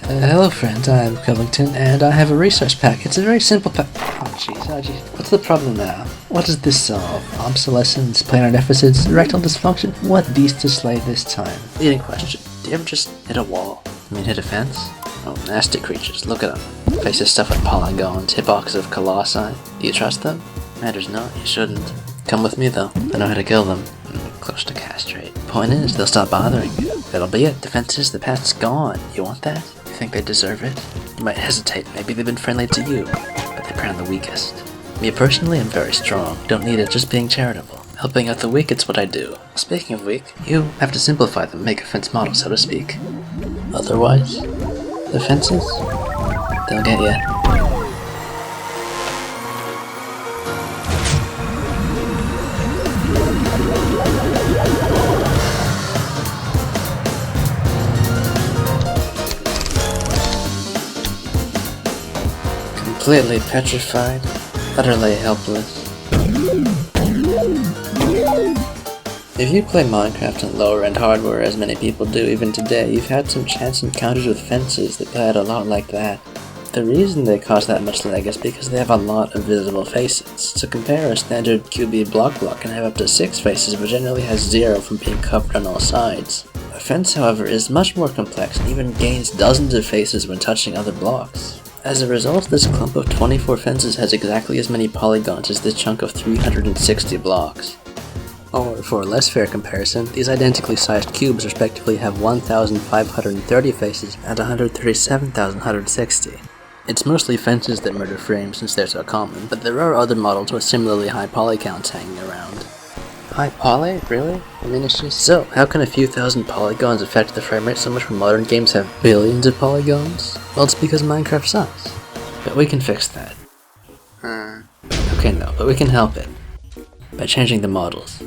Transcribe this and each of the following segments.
Hello friends, I'm Qwuiblington, and I have a research pack. It's a very simple pack. Oh jeez. What's the problem now? What does this solve? Obsolescence, planar deficits, erectile dysfunction? What beast to slay this time? Leading question. Do you ever just hit a wall? Hit a fence? Oh, nasty creatures, look at them. Faces stuffed with polygons, hitboxes of colossi. Do you trust them? Matters not, you shouldn't. Come with me though, I know how to kill them. Close to castrate. Point is, they'll stop bothering you. That'll be it. Defenses, the past's gone. You want that? You think they deserve it? You might hesitate. Maybe they've been friendly to you, but they prey on the weakest. Me personally, I'm very strong. Don't need it, just being charitable. Helping out the weak, it's what I do. Speaking of weak, you have to simplify them, make a fence model, so to speak. Otherwise, the fences, they'll get ya. Completely petrified, utterly helpless. If you play Minecraft on lower-end hardware, as many people do even today, you've had some chance encounters with fences that play out a lot like that. The reason they cause that much lag is because they have a lot of visible faces. So compare a standard QB block can have up to 6 faces, but generally has 0 from being covered on all sides. A fence, however, is much more complex and even gains dozens of faces when touching other blocks. As a result, this clump of 24 fences has exactly as many polygons as this chunk of 360 blocks. Or, for a less fair comparison, these identically sized cubes respectively have 1,530 faces and 137,160. It's mostly fences that murder frames since they're so common, but there are other models with similarly high poly counts hanging around. High poly? Really? I mean, it's just... So, how can a few thousand polygons affect the frame rate so much when modern games have billions of polygons? Well, it's because Minecraft sucks. But we can fix that. Okay, no, but we can help it. By changing the models.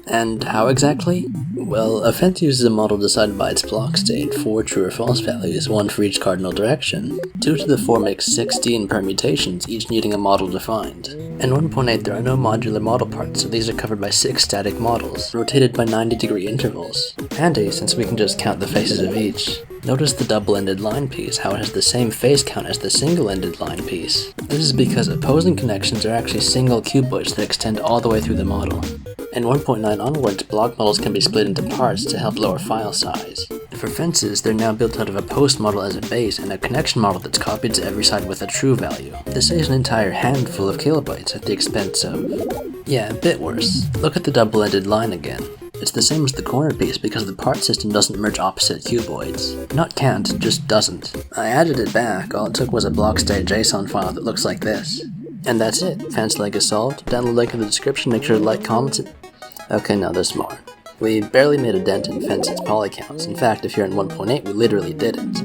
And how exactly? Well, a fence uses a model decided by its block state, 4 true or false values, 1 for each cardinal direction. 2 to the 4 makes 16 permutations, each needing a model defined. In 1.8 there are no modular model parts, so these are covered by 6 static models, rotated by 90-degree intervals. Handy, since we can just count the faces of each. Notice the double-ended line piece, how it has the same face count as the single-ended line piece. This is because opposing connections are actually single cuboids that extend all the way through the model. In 1.9 onwards, block models can be split into parts to help lower file size. For fences, they're now built out of a post model as a base and a connection model that's copied to every side with a true value. This saves an entire handful of kilobytes at the expense of... yeah, a bit worse. Look at the double-ended line again. It's the same as the corner piece because the part system doesn't merge opposite cuboids. Not can't, just doesn't. I added it back, all it took was a block.json file that looks like this. And that's it. Fence leg is solved. Download the link in the description, make sure to like, comment it. Okay, now there's more. We barely made a dent in fence's poly counts. In fact, if you're in 1.8, we literally didn't.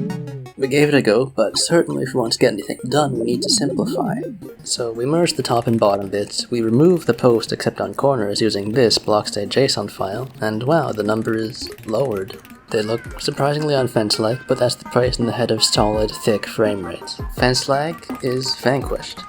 We gave it a go, but certainly if we want to get anything done, we need to simplify. So we merged the top and bottom bits, we removed the post except on corners using this block.json file, and wow, the number is lowered. They look surprisingly unfence-like, but that's the price in the head of solid, thick frame rates. Fence lag is vanquished.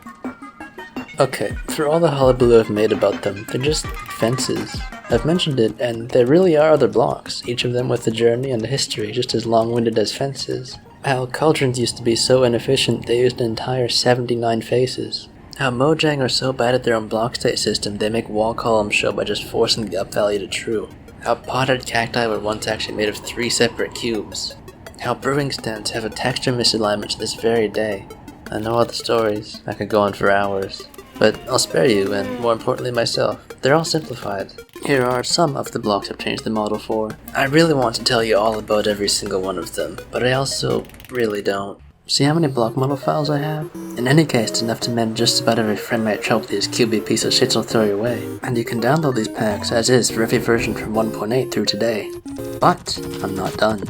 Okay, for all the hullabaloo I've made about them, they're just fences. I've mentioned it, and there really are other blocks, each of them with a journey and a history just as long-winded as fences. How cauldrons used to be so inefficient they used an entire 79 faces. How Mojang are so bad at their own block state system they make wall columns show by just forcing the up value to true. How potted cacti were once actually made of 3 separate cubes. How brewing stands have a texture misalignment to this very day. I know all the stories, I could go on for hours. But I'll spare you, and more importantly myself. They're all simplified. Here are some of the blocks I've changed the model for. I really want to tell you all about every single one of them, but I also really don't. See how many block model files I have? In any case, it's enough to mend just about every framerate trope these QB piece of shits will throw your way. And you can download these packs as is for every version from 1.8 through today. But I'm not done.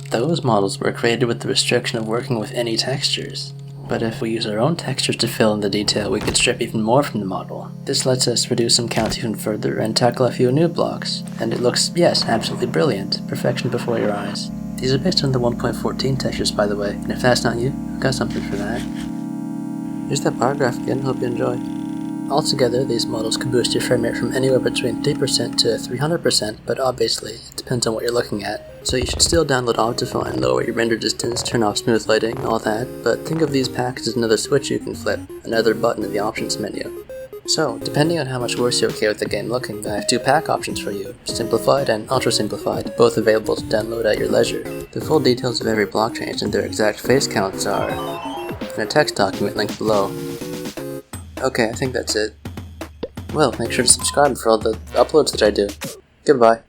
Those models were created with the restriction of working with any textures. But if we use our own textures to fill in the detail, we could strip even more from the model. This lets us reduce some counts even further and tackle a few new blocks. And it looks, yes, absolutely brilliant. Perfection before your eyes. These are based on the 1.14 textures, by the way, and if that's not you, I've got something for that. Here's that bar graph again, hope you enjoy. Altogether, these models can boost your frame rate from anywhere between 3% to 300%, but obviously, it depends on what you're looking at. So you should still download Optifine, lower your render distance, turn off smooth lighting, all that, but think of these packs as another switch you can flip, another button in the options menu. So, depending on how much worse you're okay with the game looking, I have 2 pack options for you, Simplified and Ultra Simplified, both available to download at your leisure. The full details of every block change and their exact face counts are in a text document linked below. Okay, I think that's it. Well, make sure to subscribe for all the uploads that I do. Goodbye.